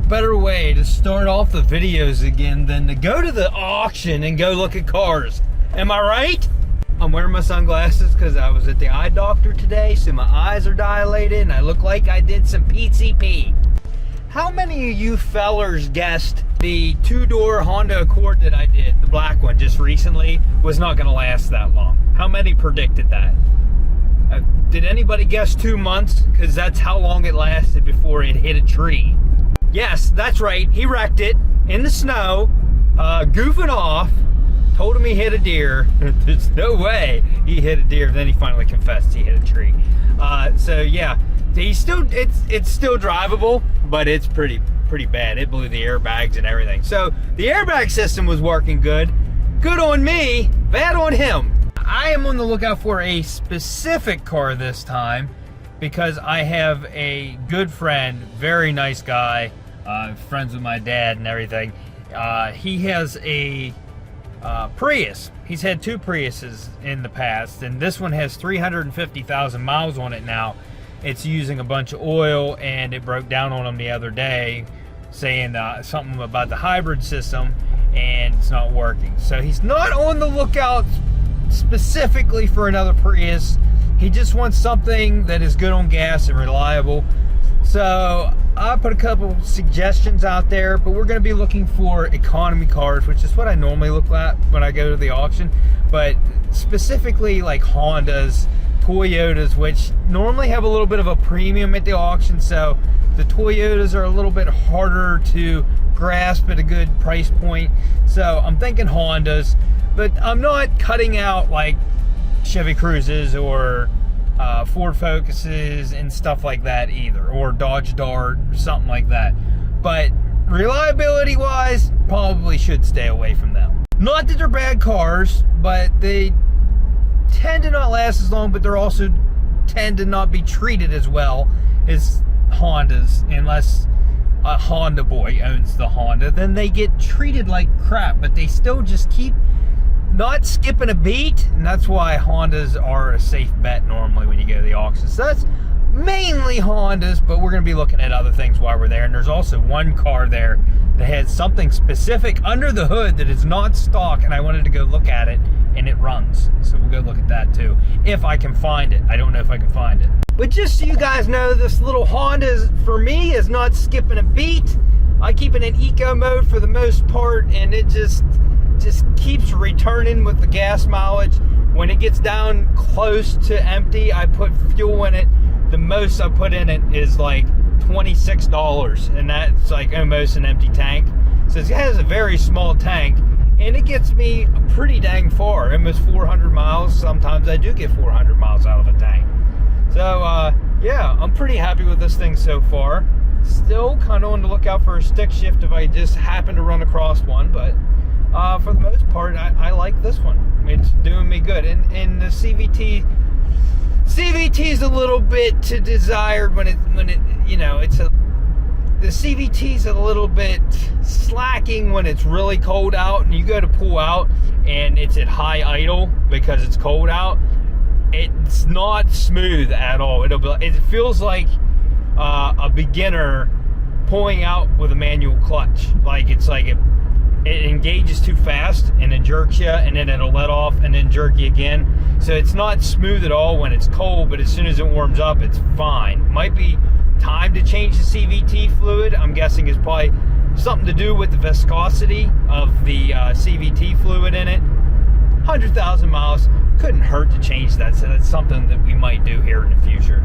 better way to start off the videos again than to go to the auction and go look at cars. Am I right? I'm wearing my sunglasses because I was at the eye doctor today, so my eyes are dilated and I look like I did some PCP. How many of you fellers guessed the two-door Honda Accord that I did, the black one just recently, was not going to last that long? How many predicted that? Did anybody guess 2 months? Because that's how long it lasted before it hit a tree. Yes, that's right. He wrecked it in the snow, goofing off, told him he hit a deer. There's no way he hit a deer. Then he finally confessed he hit a tree. So yeah, it's still drivable, but it's pretty bad. It blew the airbags and everything. So the airbag system was working good. Good on me, bad on him. I am on the lookout for a specific car this time because I have a good friend, very nice guy, friends with my dad and everything. He has a Prius. He's had 2 Priuses in the past, and this one has 350,000 miles on it now. It's using a bunch of oil, and it broke down on him the other day, saying something about the hybrid system, and it's not working. So he's not on the lookout specifically for another Prius. He just wants something that is good on gas and reliable. So I put a couple suggestions out there, but we're going to be looking for economy cars, which is what I normally look at when I go to the auction, but specifically like Hondas, Toyotas, which normally have a little bit of a premium at the auction. So the Toyotas are a little bit harder to grasp at a good price point. So I'm thinking Hondas, but I'm not cutting out like Chevy Cruzes or Ford Focuses and stuff like that either, or Dodge Dart, something like that. But reliability wise, probably should stay away from them. Not that they're bad cars, but they tend to not last as long, but they're also tend to not be treated as well as Hondas. Unless a Honda boy owns the Honda, then they get treated like crap, but they still just keep not skipping a beat, and that's why Hondas are a safe bet normally when you go to the auction. So that's mainly Hondas, but we're going to be looking at other things while we're there. And there's also one car there that has something specific under the hood that is not stock, and I wanted to go look at it, and it runs. So we'll go look at that too, if I can find it. I don't know if I can find it. But just so you guys know, this little Honda, for me, is not skipping a beat. I keep it in eco mode for the most part, and it just keeps returning with the gas mileage. When it gets down close to empty, I put fuel in it. The most I put in it is like $26, and that's like almost an empty tank. So it has a very small tank, and it gets me pretty dang far, almost 400 miles. Sometimes I do get 400 miles out of a tank. So yeah, I'm pretty happy with this thing so far. Still kind of on the lookout for a stick shift if I just happen to run across one, but for the most part, I like this one. It's doing me good. And the CVT is a little bit to desired when it you know, the CVT's a little bit slacking when it's really cold out and you go to pull out and it's at high idle because it's cold out. It's not smooth at all. It feels like a beginner pulling out with a manual clutch. Like it's like it engages too fast and then jerks you, and then it'll let off and then jerk you again. So it's not smooth at all when it's cold, but as soon as it warms up, it's fine. Might be time to change the CVT fluid. I'm guessing it's probably something to do with the viscosity of the CVT fluid in it. 100,000 miles, couldn't hurt to change that, so that's something that we might do here in the future.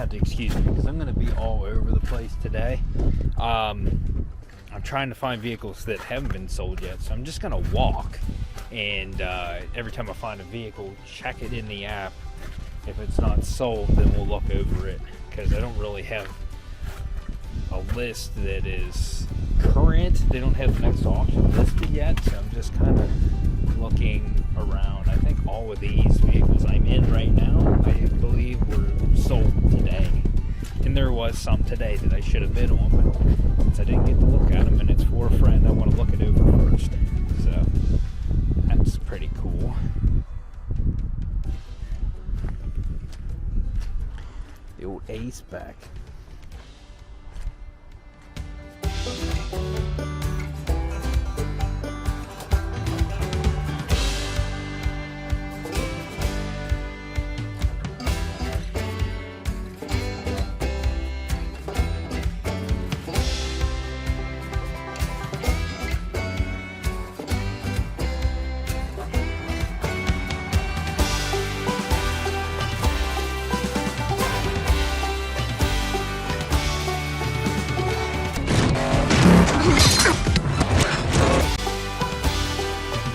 have to excuse me because I'm going to be all over the place today. I'm trying to find vehicles that haven't been sold yet, so I'm just going to walk, and every time I find a vehicle, check it in the app. If it's not sold, then we'll look over it, because I don't really have a list that is current. They don't have the next auction listed yet, so I'm just kind of looking around. I think all of these vehicles I'm in right now, I believe, were sold today. And there was some today that I should have bid on, but since I didn't get to look at them and it's for a friend, I want to look it over first. So that's pretty cool. The old Ace back.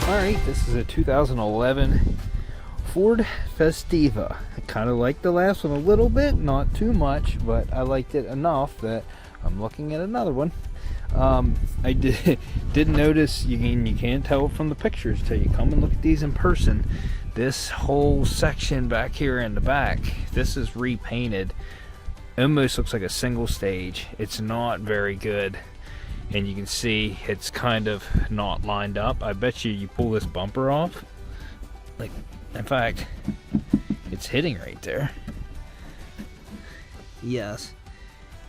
Alright, this is a 2011 Ford Festiva. I kind of liked the last one a little bit, not too much, but I liked it enough that I'm looking at another one. I did notice, you can't tell from the pictures till you come and look at these in person. This whole section back here in the back, this is repainted. Almost looks like a single stage. It's not very good. And you can see it's kind of not lined up. I bet you pull this bumper off, like, in fact, it's hitting right there. Yes,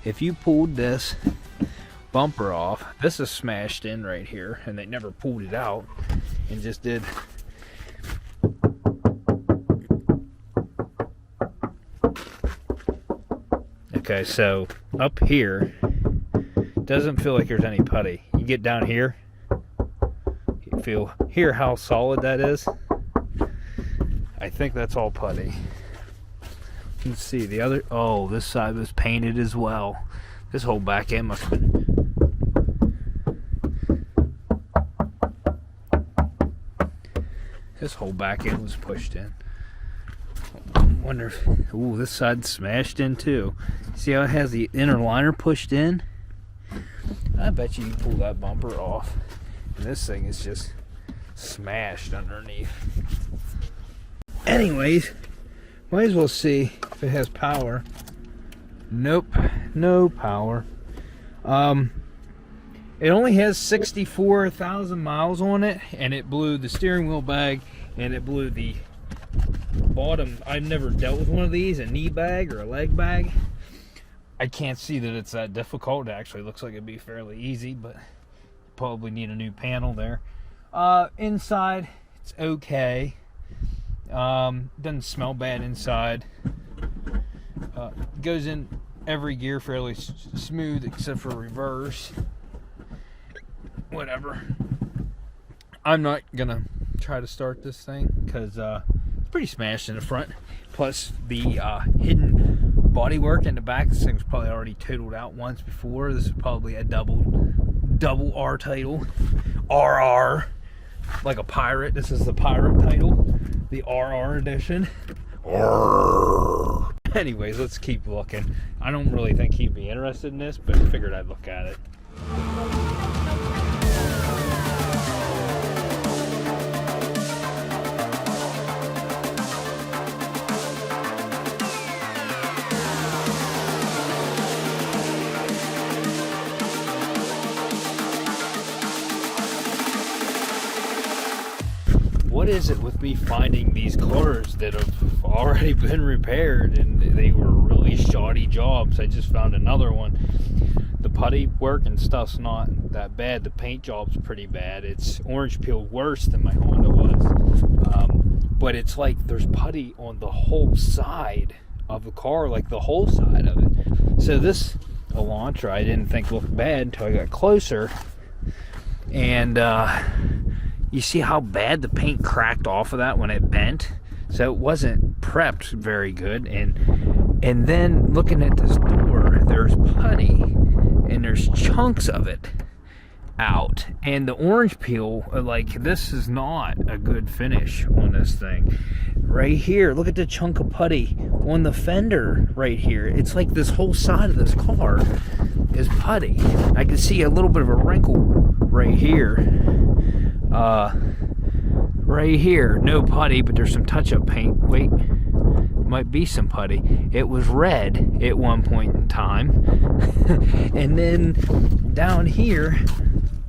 if you pulled this bumper off, this is smashed in right here, and they never pulled it out and just did. Okay, so up here doesn't feel like there's any putty. You get down here, you feel here how solid that is. I think that's all putty. Let's see the other. Oh, this side was painted as well. This whole back end must have been. This whole back end was pushed in. I wonder if. Ooh, this side's smashed in too. See how it has the inner liner pushed in? I bet you pull that bumper off, and this thing is just smashed underneath. Anyways, might as well see if it has power. Nope, no power. It only has 64,000 miles on it, and it blew the steering wheel bag, and it blew the bottom. I've never dealt with one of these, a knee bag or a leg bag. I can't see that it's that difficult. It actually looks like it'd be fairly easy, but probably need a new panel there. Inside, it's okay. Doesn't smell bad inside. Goes in every gear fairly smooth except for reverse. Whatever. I'm not gonna try to start this thing because it's pretty smashed in the front. Plus the hidden bodywork in the back. This thing's probably already totaled out once before. This is probably a double R title. RR. Like a pirate. This is the pirate title. The RR edition. Anyways, let's keep looking. I don't really think he'd be interested in this, but I figured I'd look at it. What is it with me finding these cars that have already been repaired and they were really shoddy jobs? I just found another one. The putty work and stuff's not that bad. The paint job's pretty bad. It's orange peel worse than my Honda was. But it's like there's putty on the whole side of the car, like the whole side of it. So this Elantra I didn't think looked bad until I got closer. And you see how bad the paint cracked off of that when it bent? So it wasn't prepped very good, and And then looking at this door, there's putty, and there's chunks of it out. And the orange peel, like, this is not a good finish on this thing. Right here, look at the chunk of putty on the fender right here. It's like this whole side of this car is putty. I can see a little bit of a wrinkle right here. Right here, no putty, but there's some touch-up paint. Wait, might be some putty. It was red at one point in time. And then down here,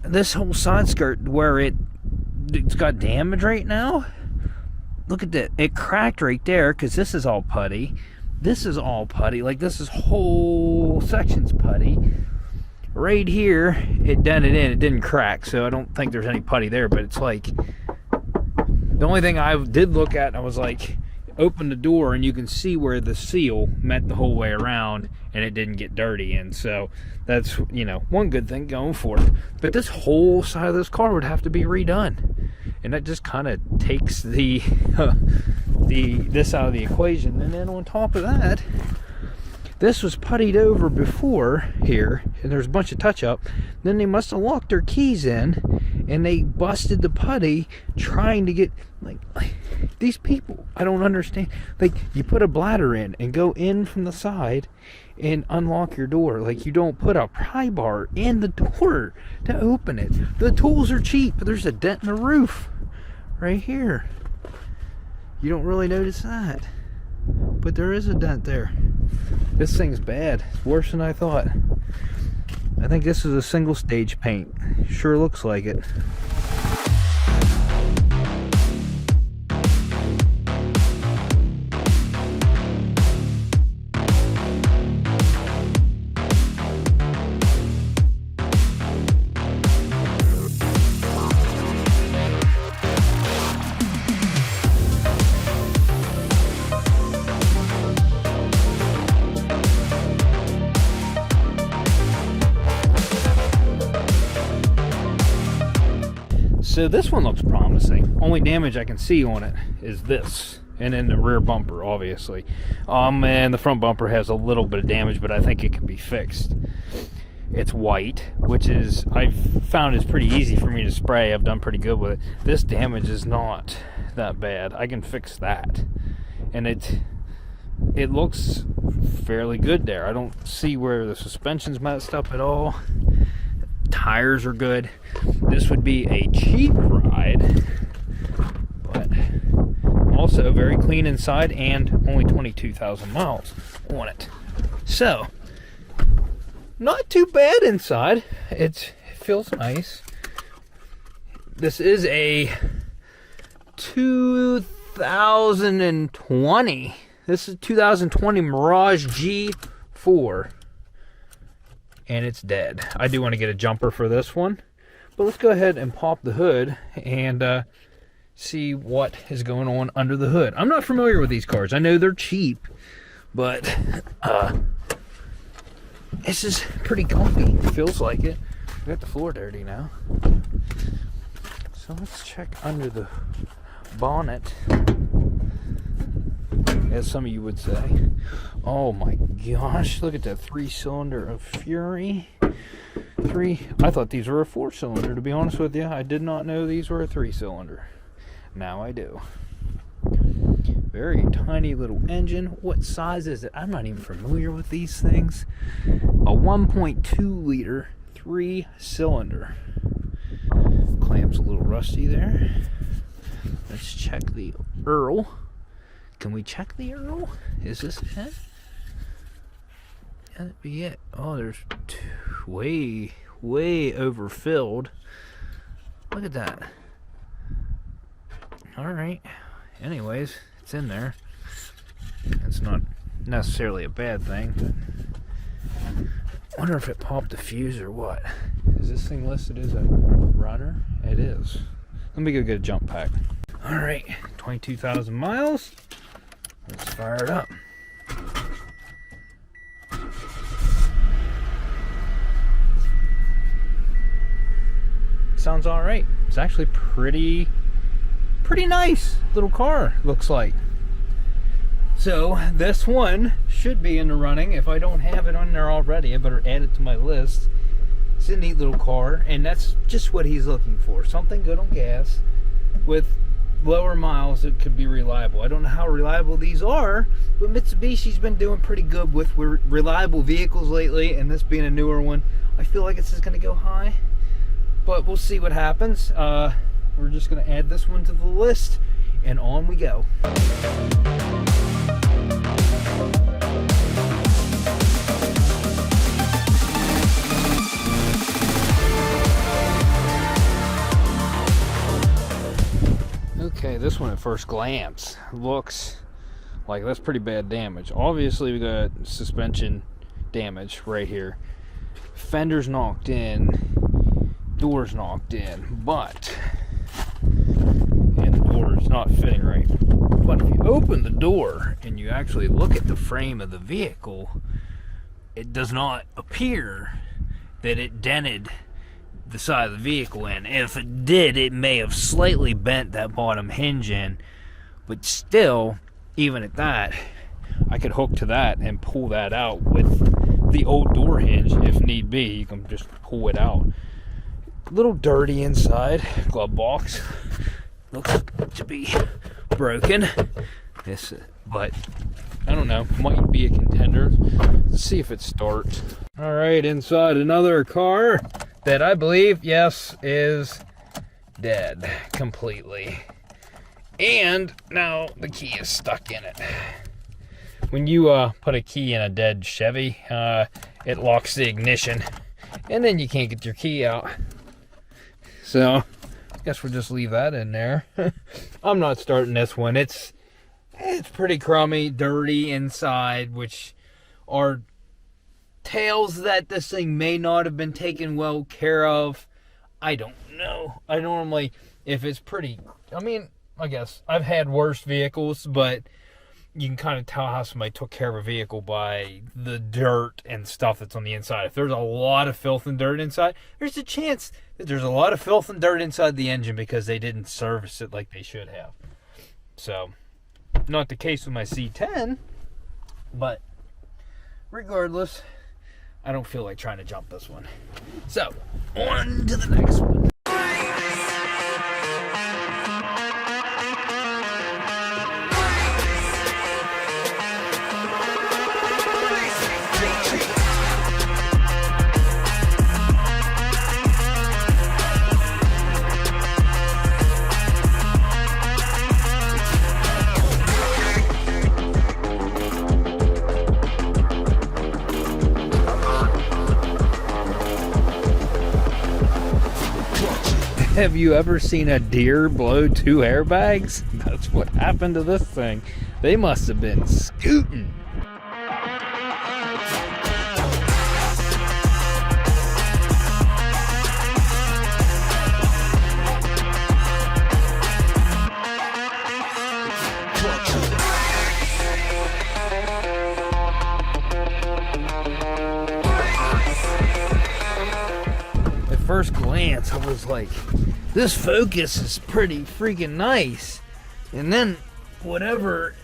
this whole side skirt where it's got damage right now. Look at that. It cracked right there because this is all putty. This is all putty. Like, this is whole section's putty. Right here, it dented in. It didn't crack, so I don't think there's any putty there. But it's like, the only thing I did look at, I was like, open the door and you can see where the seal met the whole way around and it didn't get dirty. And so that's, you know, one good thing going for it. But this whole side of this car would have to be redone. And that just kind of takes this out of the equation. And then on top of that, this was puttied over before here, and there's a bunch of touch-up. Then they must have locked their keys in, and they busted the putty trying to get, like these people, I don't understand. Like, you put a bladder in and go in from the side and unlock your door. Like, you don't put a pry bar in the door to open it. The tools are cheap, but there's a dent in the roof right here. You don't really notice that, but there is a dent there. This thing's bad. It's worse than I thought. I think this is a single stage paint. Sure looks like it. So this one looks promising. Only damage I can see on it is this, and then the rear bumper, obviously. And the front bumper has a little bit of damage, but I think it can be fixed. It's white, which is, I've found is pretty easy for me to spray. I've done pretty good with it. This damage is not that bad. I can fix that. And it looks fairly good there. I don't see where the suspension's messed up at all. Tires are good. This would be a cheap ride, but also very clean inside, and only 22,000 miles on it. So, not too bad inside. It feels nice. This is a 2020. This is 2020 Mirage G4. And it's dead. I do want to get a jumper for this one, but let's go ahead and pop the hood and see what is going on under the hood. I'm not familiar with these cars. I know they're cheap, but this is pretty comfy. Feels like it. We got the floor dirty now, so let's check under the bonnet, as some of you would say. Oh my gosh, look at that 3-cylinder of Fury. I thought these were a 4-cylinder, to be honest with you. I did not know these were a 3-cylinder. Now I do. Very tiny little engine. What size is it? I'm not even familiar with these things. A 1.2 liter 3-cylinder. Clamp's a little rusty there. Let's check the Earl. Can we check the Earl? Is this it? That'd be it. Oh, there's way overfilled. Look at that. Alright. Anyways, it's in there. It's not necessarily a bad thing, but I wonder if it popped the fuse or what. Is this thing listed as a runner? It is. Let me go get a jump pack. Alright, 22,000 miles. Let's fire it up. Sounds all right. It's actually pretty nice little car, looks like. So this one should be in the running. If I don't have it on there already, I better add it to my list. It's a neat little car, and that's just what he's looking for. Something good on gas with lower miles that could be reliable. I don't know how reliable these are, but Mitsubishi's been doing pretty good with reliable vehicles lately, and this being a newer one, I feel like it's just going to go high. But we'll see what happens. We're just going to add this one to the list, and on we go. Okay, this one at first glance looks like that's pretty bad damage. Obviously, we got suspension damage right here. Fender's knocked in, door's knocked in, but and the door is not fitting right. But if you open the door and you actually look at the frame of the vehicle, it does not appear that it dented the side of the vehicle in. If it did, it may have slightly bent that bottom hinge in, but still, even at that, I could hook to that and pull that out with the old door hinge if need be. You can just pull it out. A little dirty inside. Glove box looks to be broken. This, but I don't know, might be a contender. Let's see if it starts. All right, inside another car that I believe, yes, is dead completely. And now the key is stuck in it. When you put a key in a dead Chevy, it locks the ignition, and then you can't get your key out. So, I guess we'll just leave that in there. I'm not starting this one. It's pretty crummy, dirty inside, which are tales that this thing may not have been taken well care of. I don't know. I normally, if it's pretty, I mean, I guess I've had worse vehicles, but you can kind of tell how somebody took care of a vehicle by the dirt and stuff that's on the inside. If there's a lot of filth and dirt inside, there's a chance that there's a lot of filth and dirt inside the engine because they didn't service it like they should have. So, not the case with my C10, but regardless, I don't feel like trying to jump this one. So, on to the next one. Have you ever seen a deer blow 2 airbags? That's what happened to this thing. They must have been scooting. At first glance, I was like, this Focus is pretty freaking nice. And then whatever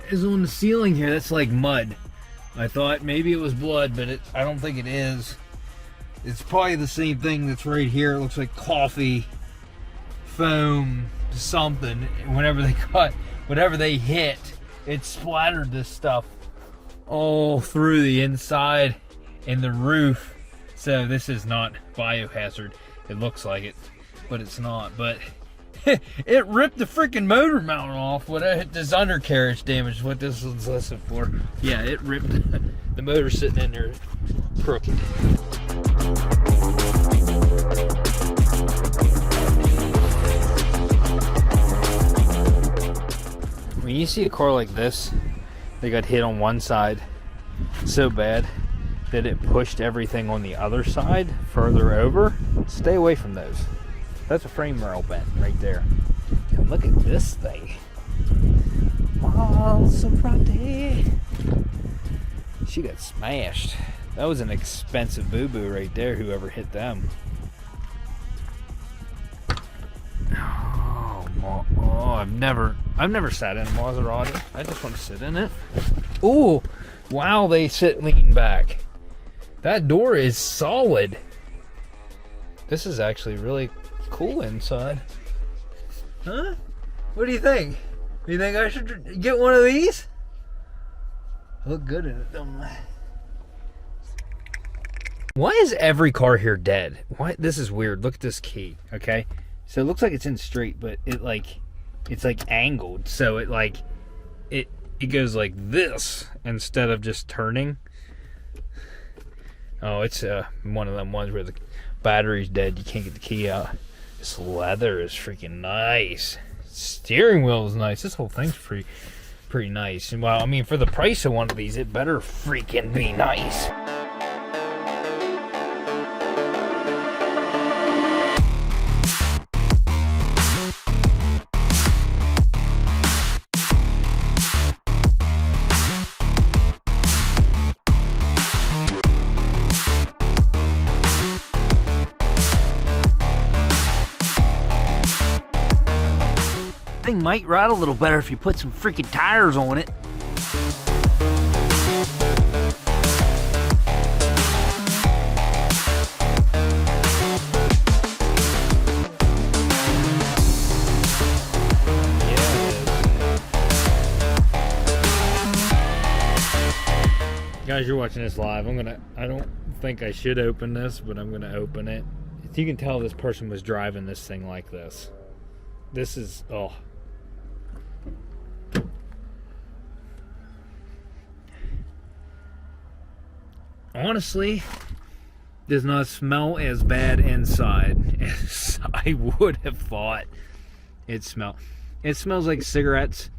is on the ceiling here, that's like mud. I thought maybe it was blood, but I don't think it is. It's probably the same thing that's right here. It looks like coffee, foam, something. Whenever they hit, it splattered this stuff all through the inside and the roof. So this is not biohazard. It looks like it, but it's not. But it ripped the freaking motor mount off. What this undercarriage damage is what this one's listed for. Yeah, it ripped the motor sitting in there crooked. When you see a car like this, they got hit on one side so bad that it pushed everything on the other side further over. Stay away from those. That's a frame rail bent right there. And look at this thing. Oh, so pretty. She got smashed. That was an expensive boo-boo right there, whoever hit them. Oh Oh, I've never sat in a Maserati. I just want to sit in it. Ooh, wow, they sit lean back. That door is solid. This is actually really cool inside. Huh? What do you think? Do you think I should get one of these? I look good in it, don't I? Why is every car here dead? Why? This is weird. Look at this key, okay? So it looks like it's in straight, but it's like angled. So it goes like this instead of just turning. Oh, it's one of them ones where the battery's dead. You can't get the key out. This leather is freaking nice. Steering wheel is nice. This whole thing's pretty nice. And well, I mean, for the price of one of these, it better freaking be nice. Thing might ride a little better if you put some freaking tires on it. Guys, you're watching this live. I don't think I should open this, but I'm gonna open it. You can tell this person was driving this thing like this. This is, oh. Honestly, does not smell as bad inside as I would have thought it smelled. It smells like cigarettes.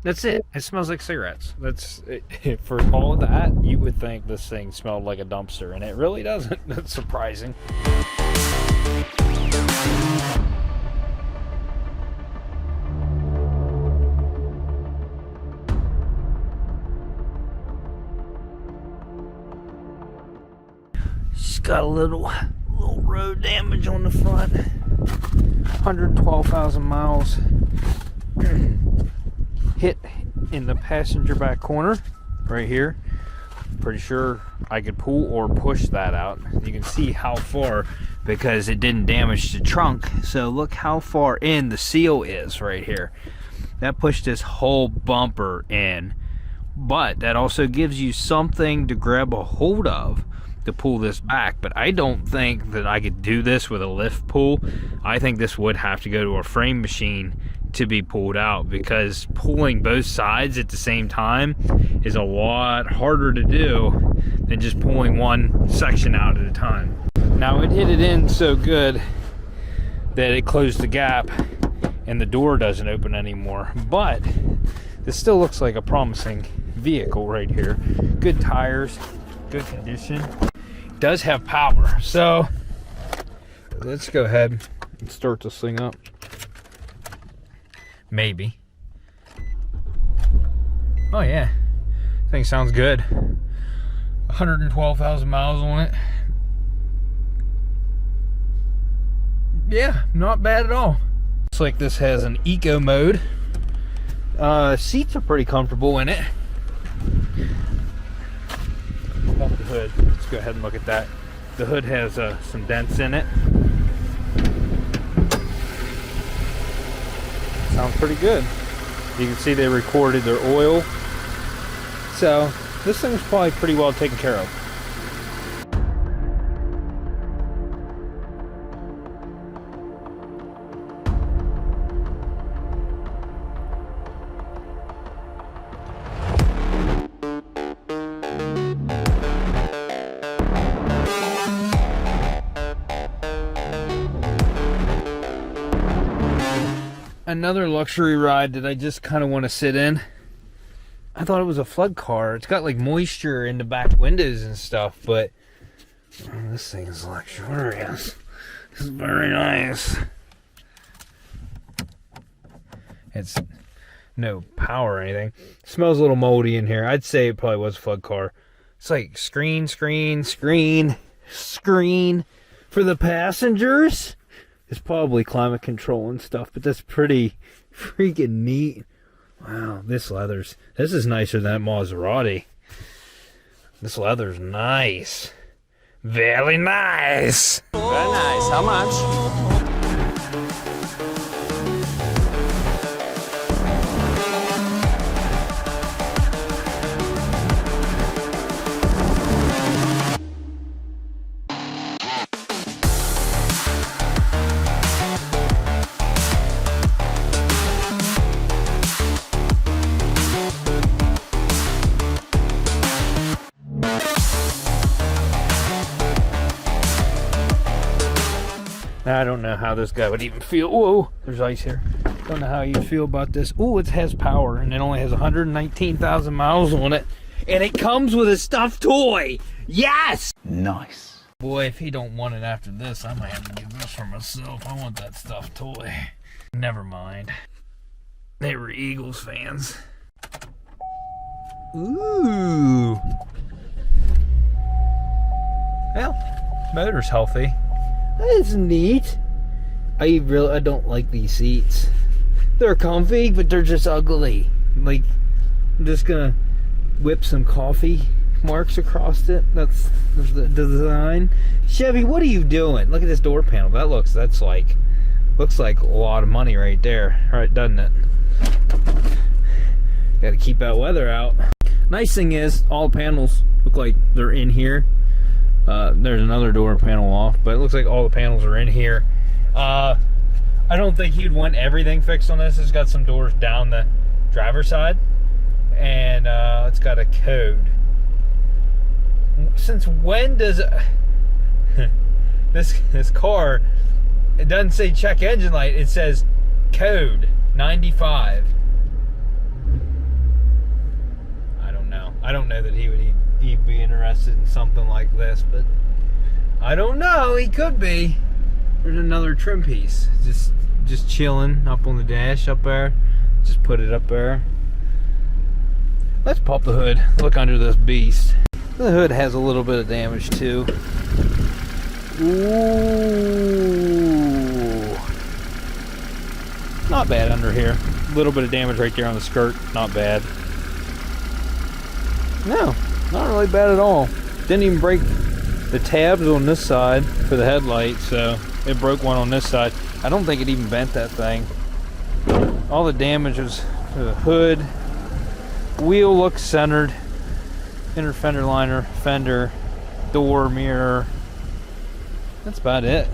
That's it. It smells like cigarettes. That's it. For all of that, you would think this thing smelled like a dumpster, and it really doesn't. That's surprising. Got a little road damage on the front. 112,000 miles. Hit in the passenger back corner right here. Pretty sure I could pull or push that out. You can see how far because it didn't damage the trunk. So look how far in the seal is right here. That pushed this whole bumper in. But that also gives you something to grab a hold of to pull this back, but I don't think that I could do this with a lift pull. I think this would have to go to a frame machine to be pulled out, because pulling both sides at the same time is a lot harder to do than just pulling one section out at a time. Now it hit it in so good that it closed the gap and the door doesn't open anymore, but this still looks like a promising vehicle right here. Good tires, good condition. Does have power, so let's go ahead and start this thing up. Maybe. Oh yeah, thing sounds good. 112,000 miles on it. Yeah, not bad at all. Looks like this has an eco mode. Seats are pretty comfortable in it. Off the hood. Let's go ahead and look at that. The hood has some dents in it. Sounds pretty good. You can see they recorded their oil. So this thing's probably pretty well taken care of. Another luxury ride that I just kind of want to sit in. I thought it was a flood car. It's got like moisture in the back windows and stuff, but this thing is luxurious. It's very nice. It's no power or anything. It smells a little moldy in here. I'd say it probably was a flood car. It's like screen for the passengers. It's probably climate control and stuff, but that's pretty freaking neat. Wow, this is nicer than that Maserati. This leather's nice. Very nice. Very nice. How much? Now, I don't know how this guy would even feel. Whoa, there's ice here. Don't know how you'd feel about this. Oh, it has power, and it only has 119,000 miles on it. And it comes with a stuffed toy. Yes! Nice. Boy, if he don't want it after this, I might have to give this for myself. I want that stuffed toy. Never mind. They were Eagles fans. Ooh. Well, motor's healthy. That's neat. I don't like these seats. They're comfy, but they're just ugly. Like, I'm just gonna whip some coffee marks across it. That's the design. Chevy, what are you doing? Look at this door panel. Looks like a lot of money right there. Right, doesn't it? Gotta keep that weather out. Nice thing is, all the panels look like they're in here. There's another door panel off, but it looks like all the panels are in here. I don't think he'd want everything fixed on this. It's got some doors down the driver's side, and it's got a code. Since when does this car? It doesn't say check engine light. It says code 95. I don't know. I don't know that he'd be interested in something like this, but I don't know. He could be. There's another trim piece, just chilling up on the dash up there. Just put it up there. Let's pop the hood. Look under this beast. The hood has a little bit of damage too. Ooh, not bad under here. A little bit of damage right there on the skirt. Not bad. No, not really bad at all. Didn't even break the tabs on this side for the headlight, so it broke one on this side. I don't think it even bent that thing. All the damage was to the hood. Wheel looks centered. Inner fender liner, fender, door, mirror. That's about it.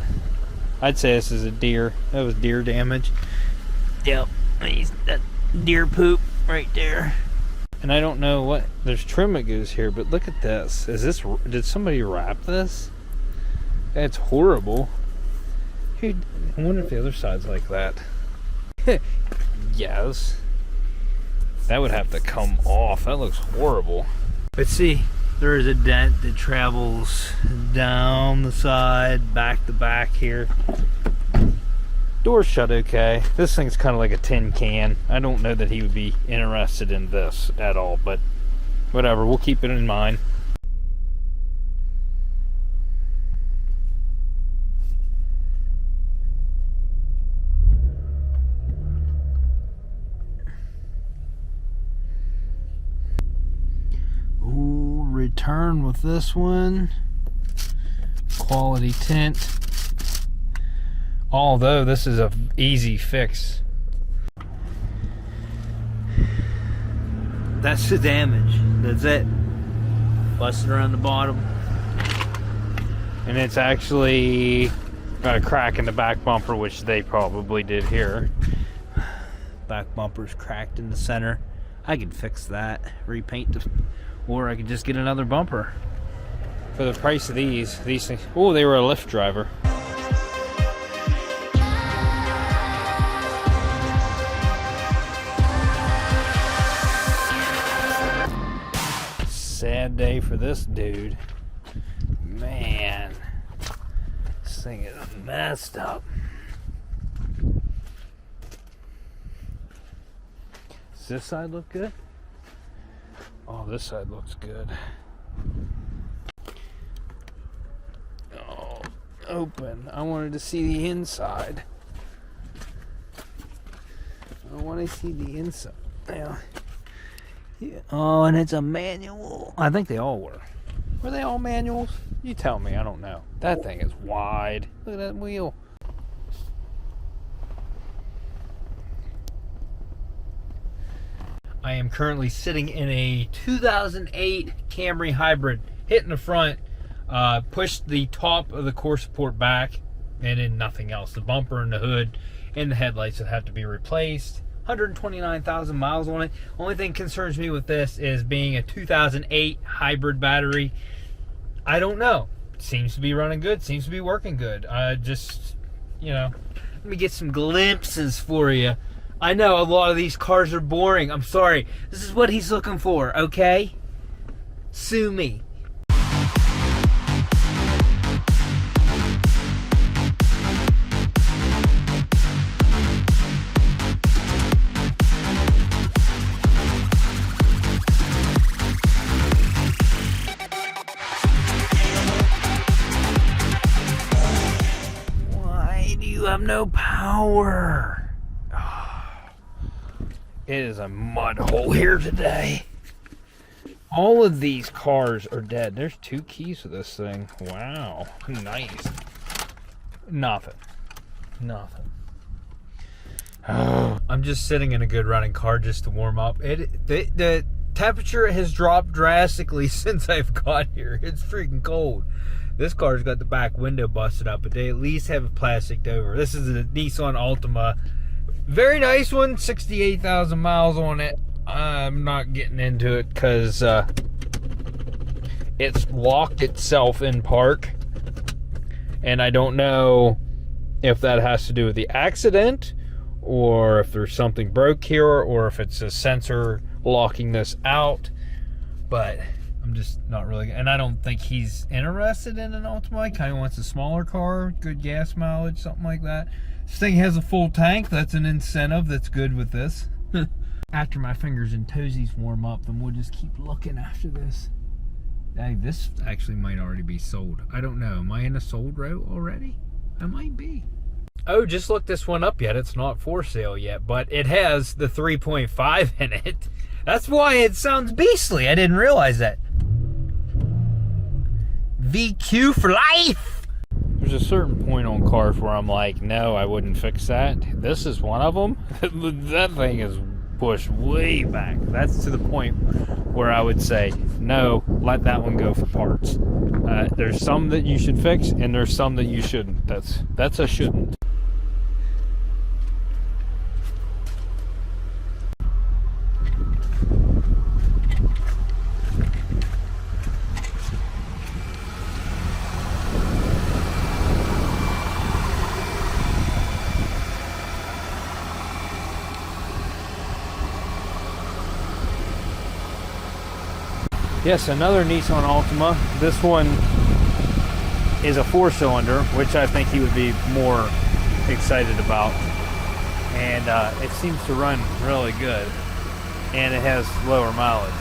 I'd say this is a deer. That was deer damage. Yep, that deer poop right there. And I don't know what, there's trim that goes here, but look at this. Did somebody wrap this? It's horrible. Dude, I wonder if the other side's like that. Yes. That would have to come off. That looks horrible. But see, there is a dent that travels down the side, back to back here. Door's shut okay. This thing's kind of like a tin can. I don't know that he would be interested in this at all, but whatever, we'll keep it in mind. Ooh, return with this one. Quality tint. Although this is a easy fix. That's the damage. That's it. Busted around the bottom. And it's actually got a crack in the back bumper, which they probably did here. Back bumper's cracked in the center. I could fix that, repaint the, or I could just get another bumper. For the price of these things, oh, they were a Lyft driver. Sad day for this dude. Man, this thing is messed up. Does this side look good? Oh, this side looks good. open. I wanted to see the inside. I want to see the inside. Yeah. Oh, and it's a manual. I think they all were. Were they all manuals? You tell me. I don't know. That thing is wide. Look at that wheel. I am currently sitting in a 2008 Camry Hybrid. Hit in the front, pushed the top of the core support back, and then nothing else. The bumper and the hood and the headlights would have to be replaced. 129,000 miles on it. Only thing concerns me with this is being a 2008 hybrid battery. I don't know. It seems to be running good. Seems to be working good. Just, you know, let me get some glimpses for you. I know a lot of these cars are boring. I'm sorry. This is what he's looking for, okay? Sue me. Why do you have no power? It is a mud hole here today. All of these cars are dead. There's 2 keys to this thing. Wow. Nice. Nothing. I'm just sitting in a good running car just to warm up. The temperature has dropped drastically since I've got here. It's freaking cold. This car's got the back window busted up, but they at least have it plasticed over. This is a Nissan Altima. Very nice one, 68,000 miles on it. I'm not getting into it because it's locked itself in park. And I don't know if that has to do with the accident or if there's something broke here or if it's a sensor locking this out. But I'm just not really, and I don't think he's interested in an Altima. He kind of wants a smaller car, good gas mileage, something like that. This thing has a full tank. That's an incentive that's good with this. After my fingers and toesies warm up, then we'll just keep looking after this. Hey, this actually might already be sold. I don't know. Am I in a sold row already? I might be. Oh, just look this one up yet. It's not for sale yet, but it has the 3.5 in it. That's why it sounds beastly. I didn't realize that. VQ for life! There's a certain point on cars where I'm like, no, I wouldn't fix that. This is one of them. That thing is pushed way back. That's to the point where I would say, no, let that one go for parts. There's some that you should fix, and there's some that you shouldn't. That's a shouldn't. Yes, another Nissan Altima. This one is a 4-cylinder, which I think he would be more excited about. And it seems to run really good. And it has lower mileage.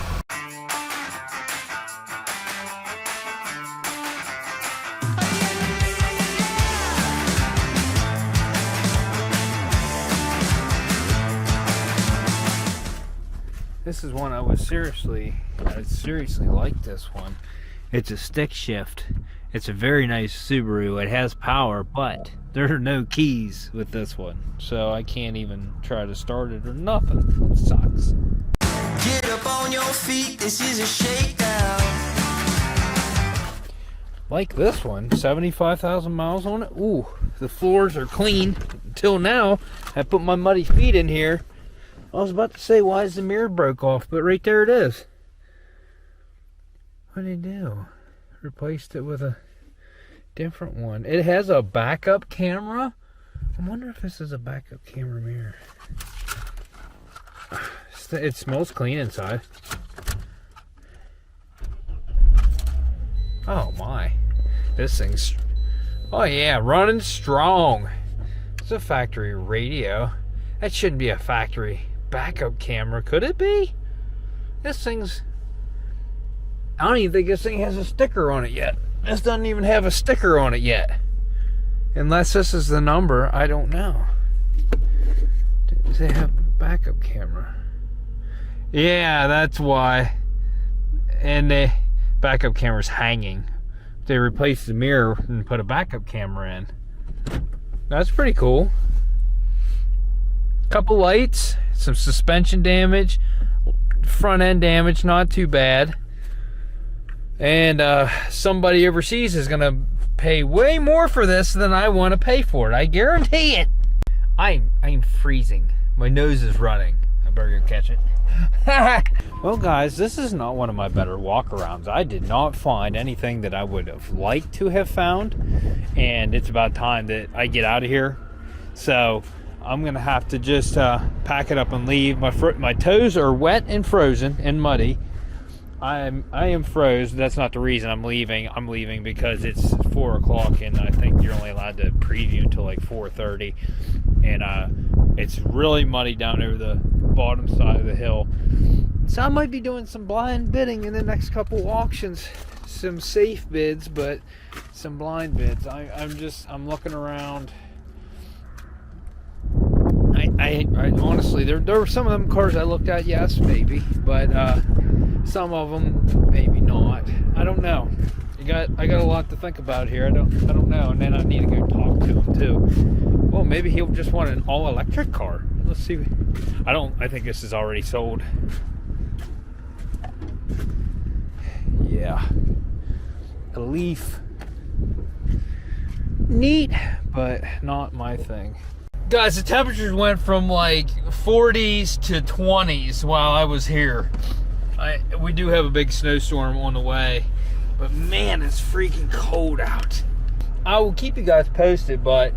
This is one I seriously like this one. It's a stick shift. It's a very nice Subaru. It has power, but there are no keys with this one. So I can't even try to start it or nothing. It sucks. Get up on your feet, this is a shakedown. Like this one, 75,000 miles on it. Ooh, the floors are clean. Until now, I put my muddy feet in here. I was about to say, why is the mirror broke off? But right there it is. What did he do? Replaced it with a different one. It has a backup camera. I wonder if this is a backup camera mirror. It smells clean inside. Oh my. This thing's... Oh yeah, running strong. It's a factory radio. That shouldn't be a factory backup camera, could it be? This thing's... I don't even think this thing has a sticker on it yet. This doesn't even have a sticker on it yet. Unless this is the number, I don't know. Do they have a backup camera? Yeah, that's why. And the backup camera's hanging. They replaced the mirror and put a backup camera in. That's pretty cool. Couple lights, some suspension damage, front end damage, not too bad. And somebody overseas is gonna pay way more for this than I want to pay for it. I guarantee it. I'm freezing. My nose is running. I better go catch it. Well, guys, this is not one of my better walkarounds. I did not find anything that I would have liked to have found, and it's about time that I get out of here. So I'm gonna have to just pack it up and leave. My toes are wet and frozen and muddy. I am froze. That's not the reason I'm leaving. I'm leaving because it's 4 o'clock and I think you're only allowed to preview until like 4:30, and it's really muddy down over the bottom side of the hill. So I might be doing some blind bidding in the next couple auctions. Some safe bids, but some blind bids. I'm looking around. I honestly, there were some of them cars I looked at, yes, maybe, but some of them maybe not. I don't know. I got a lot to think about here. I don't know, and then I need to go talk to him too. Well, maybe he'll just want an all-electric car. Let's see. I think this is already sold. Yeah. A Leaf. Neat, but not my thing. Guys, the temperatures went from like 40s to 20s while I was here. We do have a big snowstorm on the way, but man, it's freaking cold out. I will keep you guys posted, but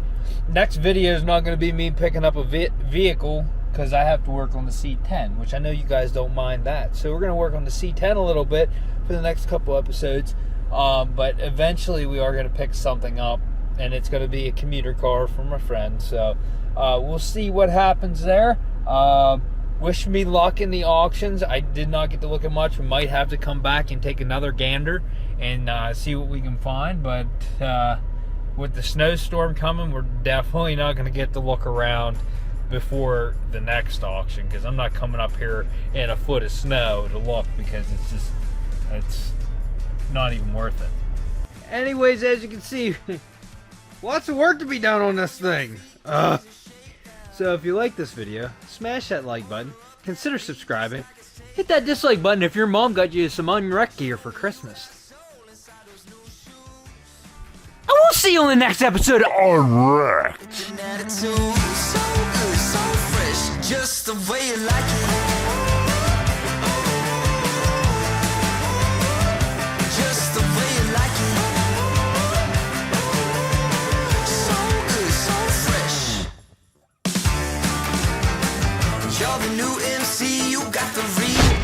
next video is not going to be me picking up a vehicle because I have to work on the C10, which I know you guys don't mind that. So we're going to work on the C10 a little bit for the next couple episodes, but eventually we are going to pick something up, and it's going to be a commuter car from a friend. So we'll see what happens there. Wish me luck in the auctions. I did not get to look at much. We might have to come back and take another gander and see what we can find. But with the snowstorm coming, we're definitely not going to get to look around before the next auction, because I'm not coming up here in a foot of snow to look, because it's not even worth it. Anyways, as you can see, lots of work to be done on this thing. So if you like this video, smash that like button, consider subscribing, hit that dislike button if your mom got you some unwrecked gear for Christmas. And we'll see you on the next episode of Unwrecked. Just the way you like it. Just the way you like it. So good, so fresh. You're the new MC, you got the read.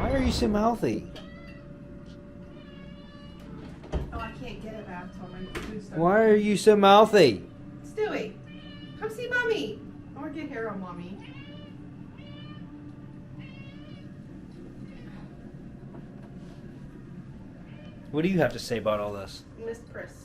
Why are you so mouthy? Oh, I can't get it back till my food's done. Why are you so mouthy? Stewie, come see Mommy. Or get here on Mommy. What do you have to say about all this? Miss Pris.